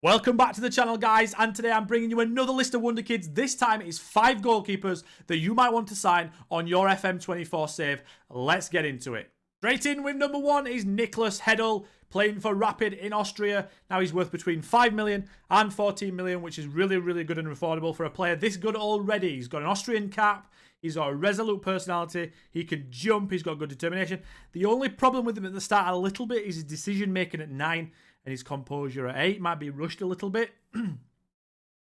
Welcome back to the channel, guys, and today I'm bringing you another list of Wonder Kids. This time it's 5 goalkeepers that you might want to sign on your FM24 save. Let's get into it. Straight in with number 1 is Nicholas Hedl, playing for Rapid in Austria. Now he's worth between 5 million and 14 million, which is really good and affordable for a player this good already. He's got an Austrian cap, he's got a resolute personality, he can jump, he's got good determination. The only problem with him at the start a little bit is his decision making at 9 and his composure at 8. Might be rushed a little bit.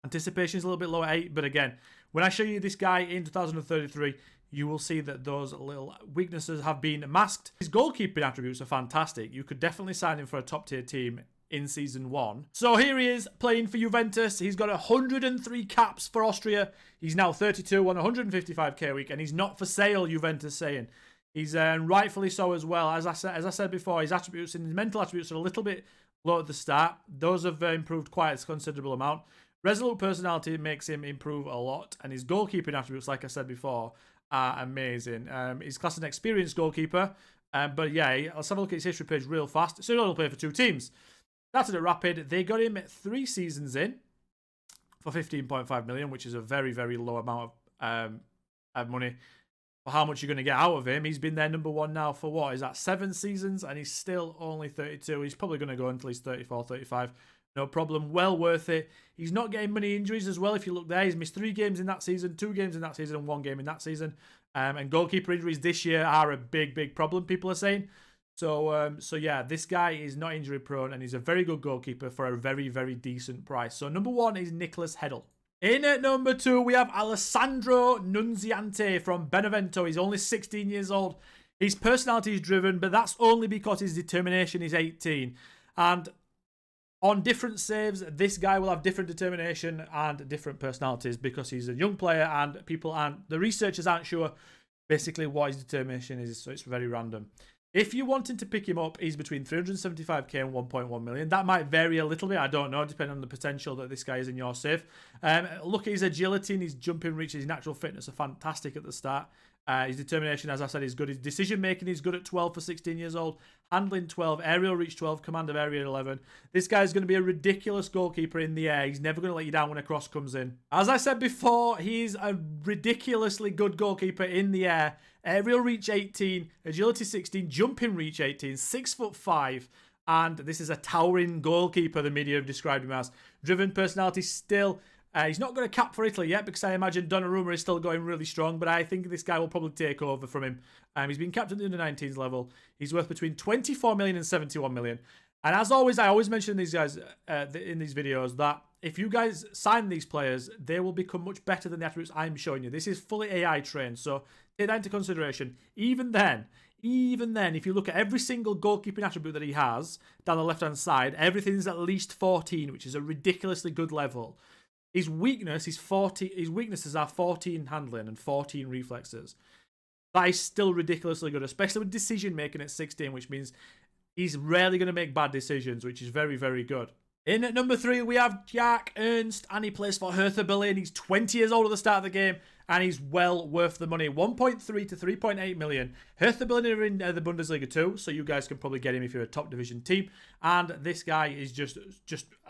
Anticipation is a little bit low at 8, but again, when I show you this guy in 2033, you will see that those little weaknesses have been masked. His goalkeeping attributes are fantastic. You could definitely sign him for a top tier team in season 1. So here he is playing for Juventus. He's got 103 caps for Austria. He's now 32 on 155k a week, and he's not for sale, Juventus saying. He's rightfully so as well. As I said before, his attributes and his mental attributes are a little bit low at the start. Those have improved quite a considerable amount. Resolute personality makes him improve a lot, and his goalkeeping attributes, like I said before, are amazing. He's classed as an experienced goalkeeper, but yeah, let's have a look at his history page real fast. So he'll play for 2 teams. Started at Rapid. They got him 3 seasons in for 15.5 million, which is a very low amount of money for how much you're going to get out of him. He's been their number 1 now for what? Is that 7 seasons? And he's still only 32. He's probably going to go until he's 34, 35. No problem. Well worth it. He's not getting many injuries as well. If you look there, he's missed 3 games in that season, 2 games in that season, and 1 game in that season. And goalkeeper injuries this year are a big problem, people are saying. So yeah, this guy is not injury prone, and he's a very good goalkeeper for a very decent price. So number 1 is Nicholas Hedl. In at number 2, we have Alessandro Nunziante from Benevento. He's only 16 years old. His personality is driven, but that's only because his determination is 18. And on different saves, this guy will have different determination and different personalities because he's a young player and the researchers aren't sure basically what his determination is, so it's very random. If you're wanting to pick him up, he's between 375k and 1.1 million. That might vary a little bit, I don't know, depending on the potential that this guy is in your save. Look at his agility and his jumping reach, his natural fitness are fantastic at the start. His determination, as I said, is good. His decision making is good at 12 for 16 years old. Handling 12, aerial reach 12, command of area 11. This guy's going to be a ridiculous goalkeeper in the air. He's never going to let you down when a cross comes in. As I said before, he's a ridiculously good goalkeeper in the air. Aerial reach 18, agility 16, jumping reach 18, 6'5", and this is a towering goalkeeper, the media have described him as. Driven personality still. He's not got a cap for Italy yet because I imagine Donnarumma is still going really strong, but I think this guy will probably take over from him. He's been capped at the under-19s level. He's worth between 24 million and 71 million. And as always, I always mention these guys in these videos that if you guys sign these players, they will become much better than the attributes I'm showing you. This is fully AI trained, so take that into consideration. Even then, if you look at every single goalkeeping attribute that he has down the left-hand side, everything's at least 14, which is a ridiculously good level. His weaknesses are 14 handling and 14 reflexes. That is still ridiculously good, especially with decision making at 16, which means he's rarely going to make bad decisions, which is very good. In at number 3, we have Jack Ernst, and he plays for Hertha Berlin. He's 20 years old at the start of the game, and he's well worth the money. 1.3 to 3.8 million. Hertha Berlin are in the Bundesliga too, so you guys can probably get him if you're a top division team. And this guy is just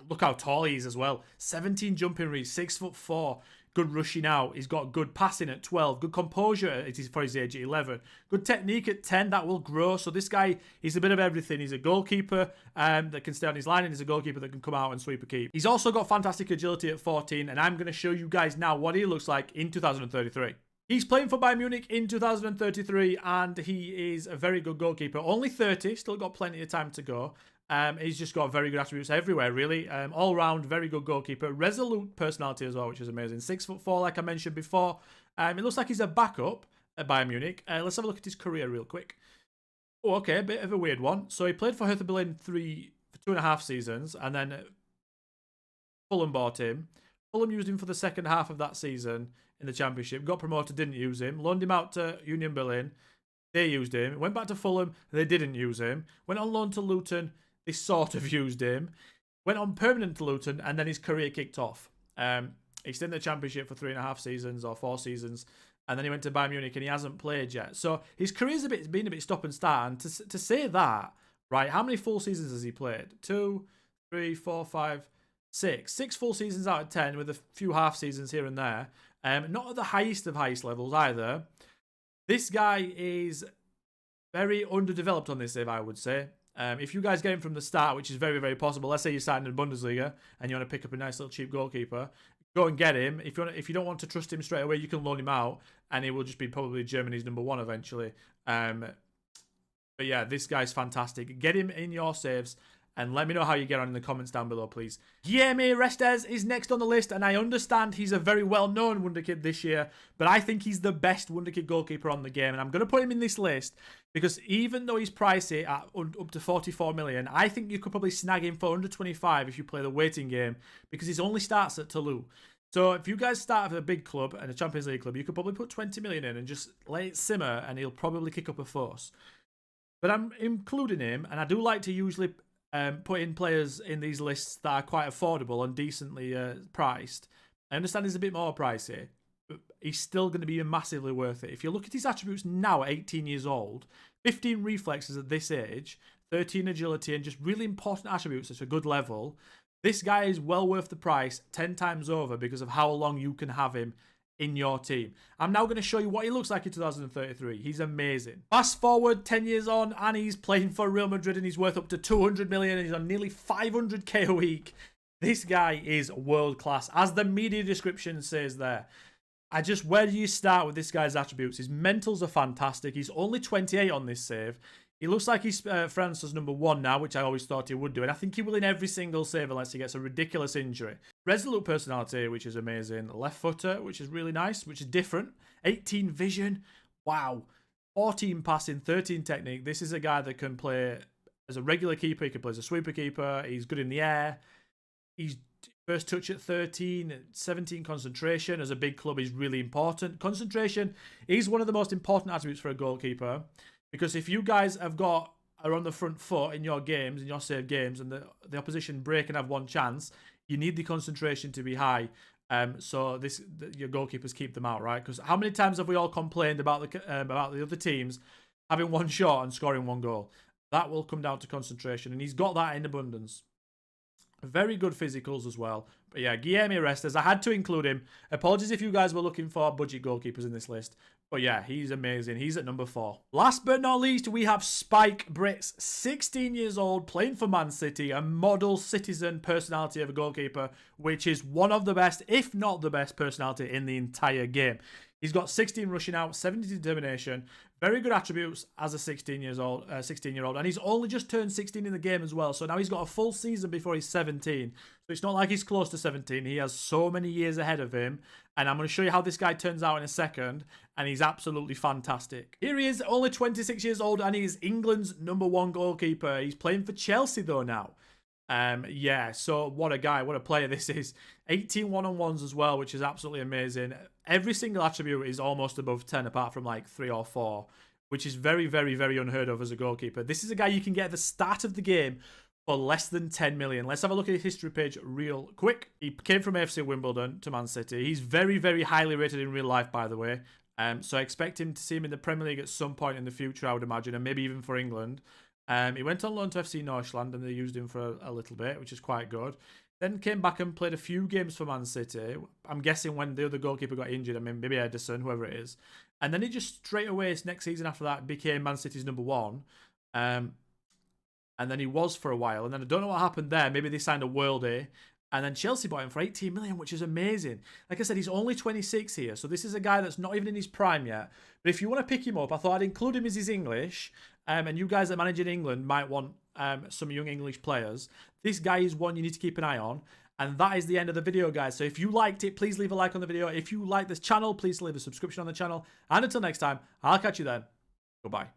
look how tall he is as well. 17 jumping reach, 6'4". Good rushing out. He's got good passing at 12. Good composure for his age at 11. Good technique at 10. That will grow. So this guy, he's a bit of everything. He's a goalkeeper that can stay on his line, and he's a goalkeeper that can come out and sweep a keep. He's also got fantastic agility at 14, and I'm going to show you guys now what he looks like in 2033. He's playing for Bayern Munich in 2033, and he is a very good goalkeeper. Only 30, still got plenty of time to go. He's just got very good attributes everywhere, really. All round, very good goalkeeper. Resolute personality as well, which is amazing. 6'4", like I mentioned before. It looks like he's a backup at Bayern Munich. Let's have a look at his career real quick. Oh, okay, a bit of a weird one. So he played for Hertha Berlin for 2.5 seasons, and then Fulham bought him. Fulham used him for the second half of that season in the Championship. Got promoted, didn't use him. Loaned him out to Union Berlin. They used him. Went back to Fulham. They didn't use him. Went on loan to Luton. They sort of used him. Went on permanent to Luton, and then his career kicked off. He stayed in the Championship for 3.5 seasons or 4 seasons, and then he went to Bayern Munich, and he hasn't played yet. So his career's been a bit stop and start. And to say that, right? How many full seasons has he played? 2, 3, 4, 5, Six full seasons out of 10 with a few half seasons here and there. Not at the highest of highest levels either. This guy is very underdeveloped on this save, I would say. If you guys get him from the start, which is very, very possible, let's say you're starting in the Bundesliga and you want to pick up a nice little cheap goalkeeper, go and get him. If you don't want to trust him straight away, you can loan him out, and he will just be probably Germany's #1 eventually. But yeah, this guy's fantastic. Get him in your saves, and let me know how you get on in the comments down below, please. Guillaume Restes is next on the list, and I understand he's a very well-known Wonderkid this year, but I think he's the best Wonderkid goalkeeper on the game, and I'm going to put him in this list because even though he's pricey at up to 44 million, I think you could probably snag him for under 25 if you play the waiting game, because he only starts at Toulouse. So if you guys start at a big club and a Champions League club, you could probably put 20 million in and just let it simmer, and he'll probably kick up a fuss. But I'm including him, and I do like to usually put in players in these lists that are quite affordable and decently priced. I understand he's a bit more pricey, but he's still going to be massively worth it. If you look at his attributes now at 18 years old, 15 reflexes at this age, 13 agility, and just really important attributes at a good level, this guy is well worth the price 10 times over because of how long you can have him in your team. I'm now going to show you what he looks like in 2033. He's amazing. Fast forward 10 years on, and he's playing for Real Madrid, and he's worth up to 200 million, and he's on nearly 500k a week. This guy is world class, as the media description says there. Where do you start with this guy's attributes? His mentals are fantastic. He's only 28 on this save. He looks like he's France's #1 now, which I always thought he would do. And I think he will in every single save unless he gets a ridiculous injury. Resolute personality, which is amazing. Left footer, which is really nice, which is different. 18 vision. Wow. 14 passing, 13 technique. This is a guy that can play as a regular keeper. He can play as a sweeper keeper. He's good in the air. He's first touch at 13, 17 concentration. As a big club is really important. Concentration is one of the most important attributes for a goalkeeper. Because if you guys are on the front foot in your games, in your save games, and the opposition break and have one chance, you need the concentration to be high. So your goalkeepers keep them out, right? Because how many times have we all complained about the other teams having one shot and scoring one goal? That will come down to concentration, and he's got that in abundance. Very good physicals as well. But yeah, Guillaume Restes, I had to include him. Apologies if you guys were looking for budget goalkeepers in this list. But yeah, he's amazing. He's at #4. Last but not least, we have Spike Brits, 16 years old, playing for Man City, a model citizen personality of a goalkeeper, which is one of the best, if not the best personality in the entire game. He's got 16 rushing out, 70 determination, very good attributes as a 16-year-old, and he's only just turned 16 in the game as well. So now he's got a full season before he's 17. So it's not like he's close to 17. He has so many years ahead of him, and I'm going to show you how this guy turns out in a second, and he's absolutely fantastic. Here he is, only 26 years old, and he's England's #1 goalkeeper. He's playing for Chelsea though now. Yeah, so what a guy, what a player this is. 18 one-on-ones as well, which is absolutely amazing. Every single attribute is almost above 10 apart from like 3 or 4, which is very, very, very unheard of as a goalkeeper. This is a guy you can get at the start of the game for less than 10 million. Let's have a look at his history page real quick. He came from AFC Wimbledon to Man City. He's very, very highly rated in real life, by the way. So I expect him to see him in the Premier League at some point in the future, I would imagine, and maybe even for England. He went on loan to FC Northland, and they used him for a little bit, which is quite good. Then came back and played a few games for Man City. I'm guessing when the other goalkeeper got injured, I mean, maybe Ederson, whoever it is. And then he just straight away, next season after that, became Man City's #1. And then he was for a while. And then I don't know what happened there. Maybe they signed a worldie. And then Chelsea bought him for 18 million, which is amazing. Like I said, he's only 26 here. So this is a guy that's not even in his prime yet. But if you want to pick him up, I thought I'd include him as his English. And you guys that manage in England might want some young English players. This guy is one you need to keep an eye on. And that is the end of the video, guys. So if you liked it, please leave a like on the video. If you like this channel, please leave a subscription on the channel. And until next time, I'll catch you then. Goodbye.